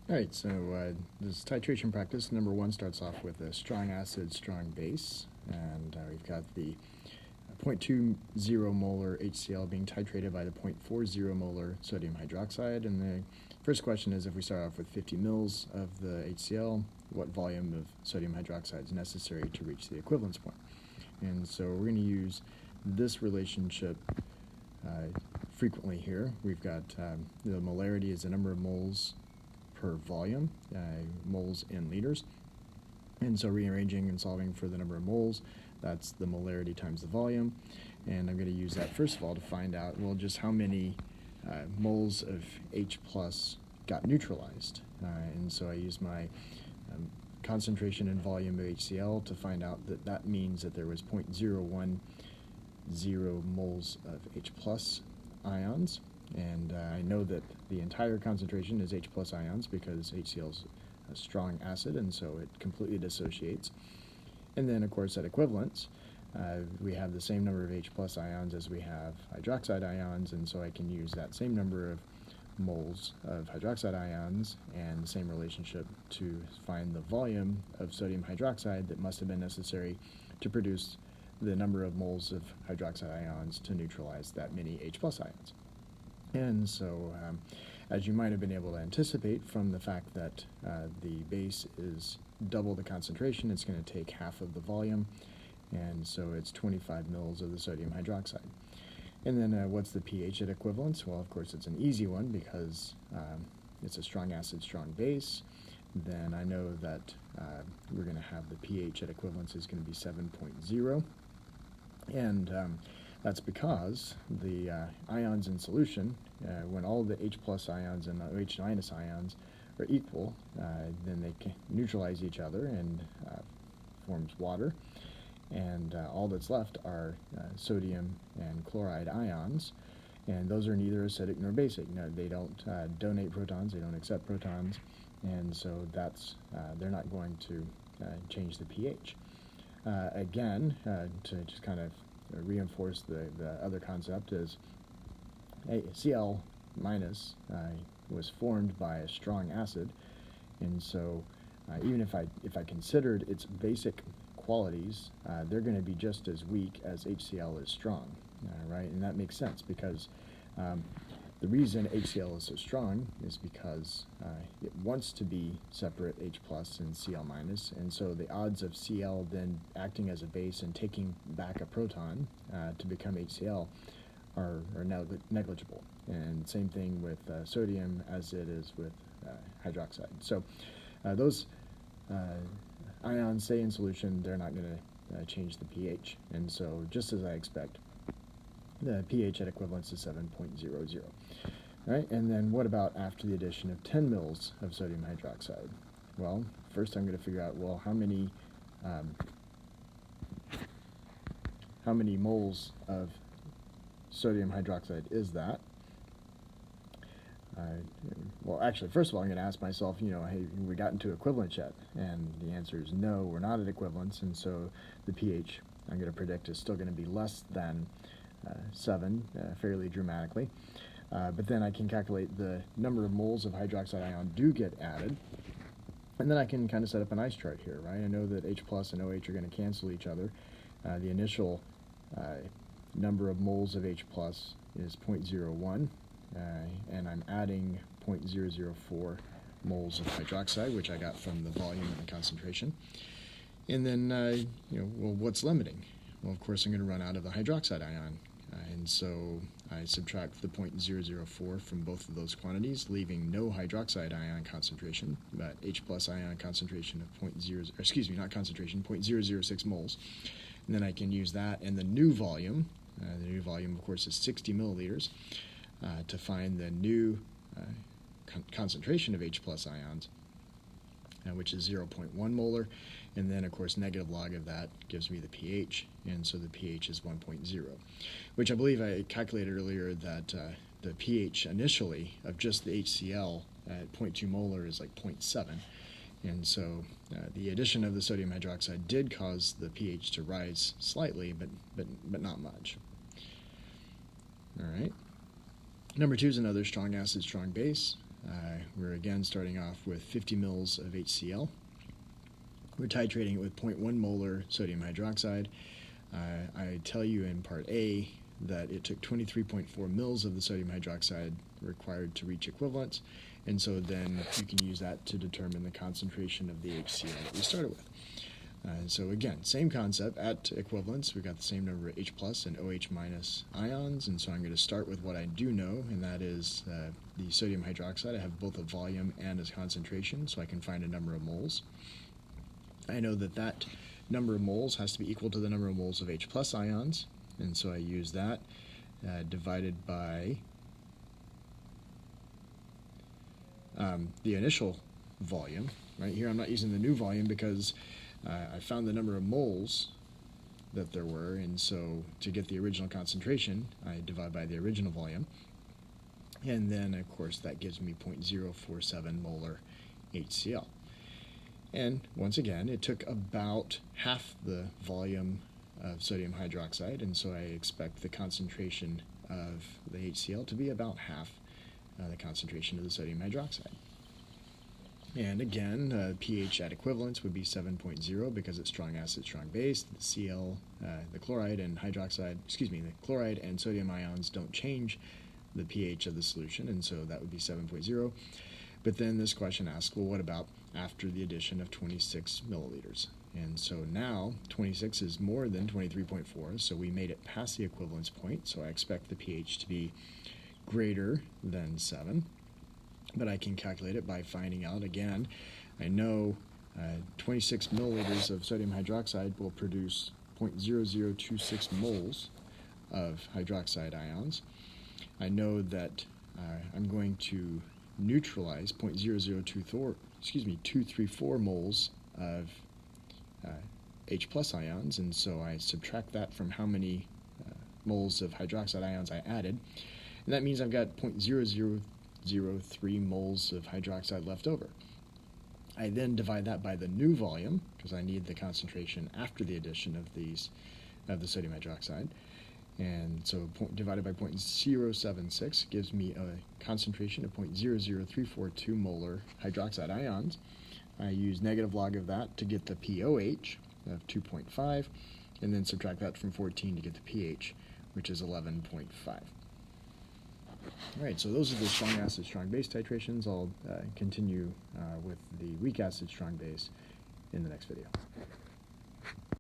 Alright, so this titration practice, number one starts off with a strong acid, strong base, and we've got the 0.20 molar HCl being titrated by the 0.40 molar sodium hydroxide, and the first question is, if we start off with 50 mils of the HCl, what volume of sodium hydroxide is necessary to reach the equivalence point? And so we're going to use this relationship frequently here. We've got the molarity is the number of moles per volume, moles in liters. And so rearranging and solving for the number of moles, that's the molarity times the volume. And I'm going to use that first of all to find out, well, just how many moles of H plus got neutralized. And so I use my concentration and volume of HCl to find out that that means that there was 0.010 moles of H plus ions. And I know that the entire concentration is H plus ions because HCl is a strong acid, and so it completely dissociates. And then, of course, at equivalence, we have the same number of H plus ions as we have hydroxide ions, and so I can use that same number of moles of hydroxide ions and the same relationship to find the volume of sodium hydroxide that must have been necessary to produce the number of moles of hydroxide ions to neutralize that many H plus ions. And so, as you might have been able to anticipate from the fact that the base is double the concentration, it's going to take half of the volume, and so it's 25 mils of the sodium hydroxide. And then what's the pH at equivalence? Well, of course, it's an easy one because it's a strong acid, strong base. Then I know that we're going to have the pH at equivalence is going to be 7.0, and that's because the ions in solution, when all the H plus ions and the H minus ions are equal, then they can neutralize each other and forms water. And all that's left are sodium and chloride ions, and those are neither acidic nor basic. No, they don't donate protons, they don't accept protons, and so that's they're not going to change the pH. Again, to just kind of reinforce the other concept is Cl minus was formed by a strong acid, and so even if I considered its basic qualities, they're going to be just as weak as HCl is strong, right? And that makes sense because the reason HCl is so strong is because it wants to be separate H plus and Cl minus, and so the odds of Cl then acting as a base and taking back a proton to become HCl are negligible. And same thing with sodium as it is with hydroxide. So those ions stay in solution, they're not going to change the pH. And so just as I expect, the pH at equivalence is 7.00. Right? And then what about after the addition of 10 mils of sodium hydroxide? Well, first I'm going to figure out, well, how many moles of sodium hydroxide is that? Well, actually, first of all, I'm going to ask myself, hey, we gotten to equivalence yet? And the answer is no, we're not at equivalence, and so the pH I'm going to predict is still going to be less than 7, fairly dramatically. But then I can calculate the number of moles of hydroxide ion do get added, and then I can kind of set up an ice chart here, right? I know that H plus and OH are going to cancel each other. The initial number of moles of H plus is 0.01, and I'm adding 0.004 moles of hydroxide, which I got from the volume and the concentration. And then, well, what's limiting? Well, of course, I'm going to run out of the hydroxide ion, and so I subtract the 0.004 from both of those quantities, leaving no hydroxide ion concentration, but H plus ion concentration of 0.006 moles. And then I can use that and the new volume. The new volume, of course, is 60 milliliters, to find the new concentration of H plus ions, which is 0.1 molar, and then, of course, negative log of that gives me the pH, and so the pH is 1.0, which I believe I calculated earlier that the pH initially of just the HCl at 0.2 molar is like 0.7, and so the addition of the sodium hydroxide did cause the pH to rise slightly, but not much. All right. Number 2 is another strong acid, strong base. we're again starting off with 50 mils of HCl. We're titrating it with 0.1 molar sodium hydroxide. I tell you in part A that it took 23.4 mils of the sodium hydroxide required to reach equivalence, and so then you can use that to determine the concentration of the HCl that we started with. So again, same concept. At equivalence, we've got the same number of H plus and OH minus ions, and so I'm going to start with what I do know, and that is the sodium hydroxide. I have both a volume and a concentration, so I can find a number of moles. I know that that number of moles has to be equal to the number of moles of H plus ions, and so I use that divided by the initial volume. Right here I'm not using the new volume because I found the number of moles that there were, and so to get the original concentration I divide by the original volume, and then of course that gives me 0.047 molar HCl. And once again, it took about half the volume of sodium hydroxide, and so I expect the concentration of the HCl to be about half the concentration of the sodium hydroxide. And again, pH at equivalence would be 7.0 because it's strong acid, strong base. The Cl, the chloride and hydroxide, the chloride and sodium ions don't change the pH of the solution, and so that would be 7.0. But then this question asks, well, what about after the addition of 26 milliliters? And so now 26 is more than 23.4, so we made it past the equivalence point, so I expect the pH to be greater than 7. But I can calculate it by finding out, again, I know 26 milliliters of sodium hydroxide will produce 0.0026 moles of hydroxide ions. I know that I'm going to neutralize 234 moles of H plus ions, and so I subtract that from how many moles of hydroxide ions I added, and that means I've got 0.0003 moles of hydroxide left over. I then divide that by the new volume, because I need the concentration after the addition of the sodium hydroxide, and so divided by 0.076 gives me a concentration of 0.00342 molar hydroxide ions. I use negative log of that to get the pOH of 2.5, and then subtract that from 14 to get the pH, which is 11.5. Alright, so those are the strong acid, strong base titrations. I'll continue with the weak acid, strong base in the next video.